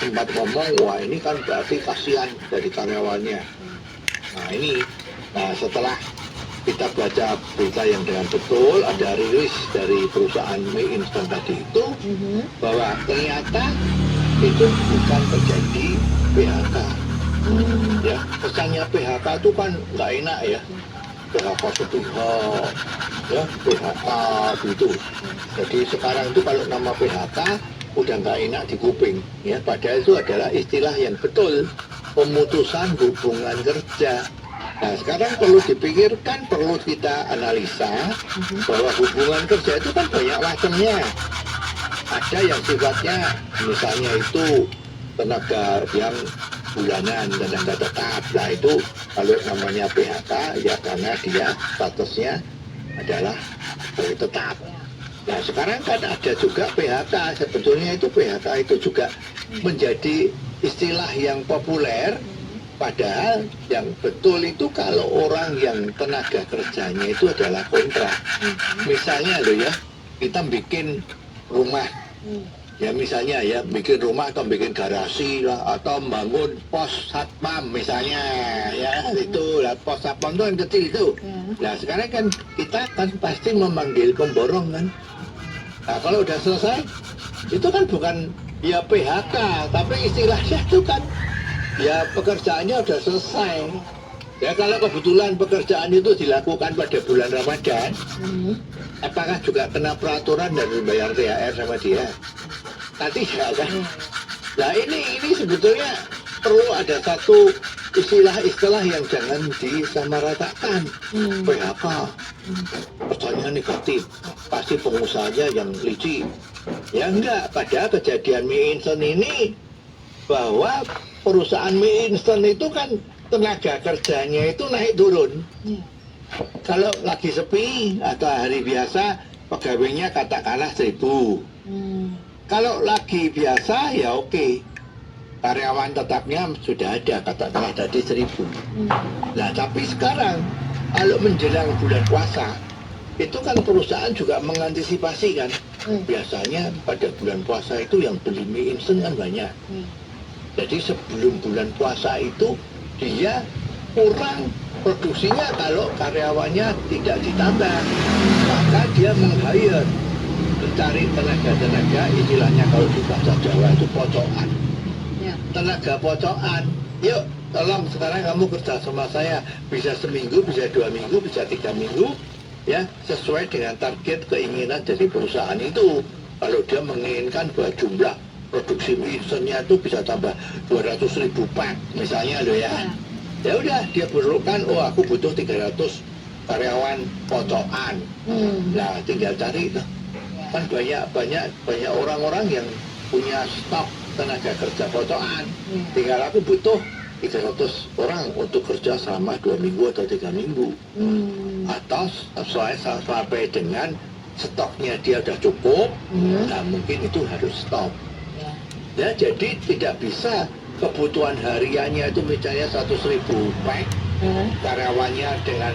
sempat ngomong, wah ini kan berarti kasihan dari karyawannya. Nah setelah kita baca berita yang dengan betul, ada rilis dari perusahaan mie instan tadi itu, bahwa ternyata itu bukan terjadi PHK. Ya, pesannya PHK itu kan nggak enak ya, PHK sepihak, ya PHK gitu. Jadi sekarang itu kalau nama PHK udah nggak enak di kuping, ya padahal itu adalah istilah yang betul, pemutusan hubungan kerja. Nah sekarang perlu dipikirkan, perlu kita analisa bahwa hubungan kerja itu kan banyak macamnya. Ada yang sifatnya misalnya itu tenaga yang bulanan, tenaga tetap. Nah itu kalau namanya PHK ya karena dia statusnya adalah tetap. Nah sekarang kan ada juga PHK, sebetulnya itu PHK itu juga menjadi istilah yang populer. Padahal yang betul itu kalau orang yang tenaga kerjanya itu adalah kontrak. Misalnya loh ya, kita bikin rumah, ya misalnya ya bikin rumah atau bikin garasi lah, atau bangun pos satpam misalnya, ya itu lah, pos satpam itu yang kecil itu. Nah sekarang kan kita kan pasti memanggil pemborong kan. Nah kalau udah selesai, itu kan bukan ya PHK, tapi istilahnya itu kan ya pekerjaannya udah selesai. Ya kalau kebetulan pekerjaan itu dilakukan pada bulan Ramadan, apakah juga kena peraturan dan membayar THR sama dia? Nanti ya kan. Nah ini sebetulnya perlu ada satu istilah-istilah yang jangan disamaratakan. PHK, pertanyaan negatif, pasti pengusahanya yang licik. Ya enggak, pada kejadian mie instan ini bahwa perusahaan mie instan itu kan tenaga kerjanya itu naik turun. Kalau lagi sepi atau hari biasa pegawainya katakanlah 1.000. Kalau lagi biasa ya oke, karyawan tetapnya sudah ada katakanlah tadi 1.000. Nah tapi sekarang kalau menjelang bulan puasa itu kan perusahaan juga mengantisipasi kan. Biasanya pada bulan puasa itu yang beli mie instan kan banyak. Jadi sebelum bulan puasa itu dia kurang produksinya kalau karyawannya tidak ditambah. Maka dia meng-hire, mencari tenaga-tenaga, istilahnya kalau di bahasa Jawa itu pocokan. Tenaga pocokan. Yuk tolong sekarang kamu kerja sama saya, bisa seminggu, bisa 2 minggu, bisa 3 minggu, ya sesuai dengan target keinginan dari perusahaan itu. Kalau dia menginginkan bahwa jumlah produksi mie instannya itu bisa tambah 200.000 pak misalnya loh ya. Ya udah dia perlukan, oh aku butuh 300 karyawan pocokan. Nah tinggal cari itu. Kan banyak orang-orang yang punya stok tenaga kerja pocokan. Tinggal aku butuh 300 orang untuk kerja selama 2 minggu atau 3 minggu. Atau sampai dengan stoknya dia udah cukup, nah mungkin itu harus stop. Ya, jadi tidak bisa kebutuhan hariannya itu misalnya 100.000 pack, karyawannya dengan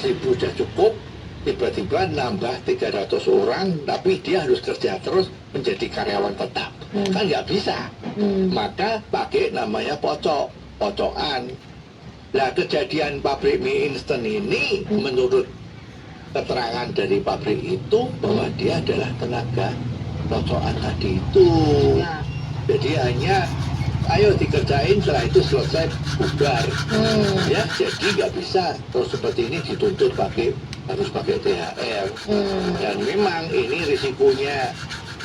1.000 sudah cukup, tiba-tiba nambah 300 orang, tapi dia harus kerja terus menjadi karyawan tetap. Kan nggak bisa. Maka pakai namanya pocokan. Nah kejadian pabrik mie instan ini menurut keterangan dari pabrik itu bahwa dia adalah tenaga pocokan tadi itu. Jadi hanya ayo dikerjain, setelah itu selesai bubar. Ya jadi nggak bisa terus seperti ini dituntut harus pakai THR. Dan memang ini risikonya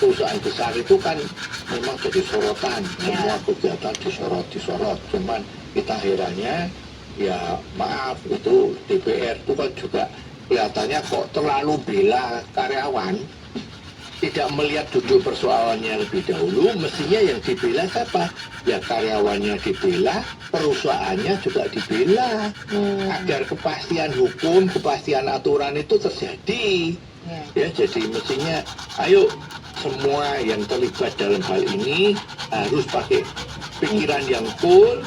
perusahaan besar itu kan memang jadi sorotan. Semua kegiatan disorot. Cuman kita herannya ya maaf itu DPR itu kan juga kelihatannya kok terlalu bela karyawan, tidak melihat duduk persoalannya lebih dahulu. Mestinya yang dibela siapa? Ya karyawannya dibela, perusahaannya juga dibela, agar kepastian hukum, kepastian aturan itu terjadi. Ya jadi mestinya ayo semua yang terlibat dalam hal ini harus pakai pikiran yang cool,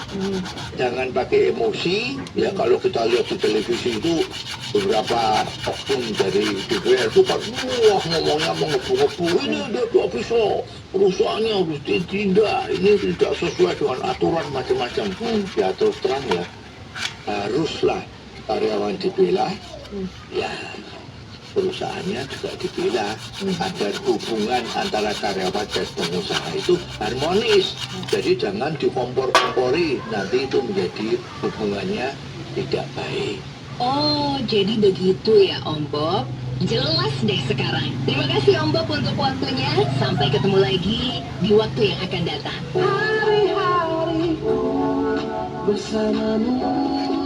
jangan pakai emosi. Ya kalau kita lihat di televisi itu beberapa oknum dari DPR itu kan wah ngomongnya mengebu-ngebu, ini tidak bisa, perusahaannya harus ditindak, ini tidak sesuai dengan aturan macam-macam. Ya terus terang ya, haruslah karyawan dibela, ya perusahaannya juga dibela agar hubungan antara karyawan dan pengusaha itu harmonis. Jadi jangan dikompor-kompori, nanti itu menjadi hubungannya tidak baik. Oh, jadi begitu ya Om Bob. Jelas deh sekarang. Terima kasih Om Bob untuk waktunya. Sampai ketemu lagi di waktu yang akan datang. Hari-hariku bersamamu.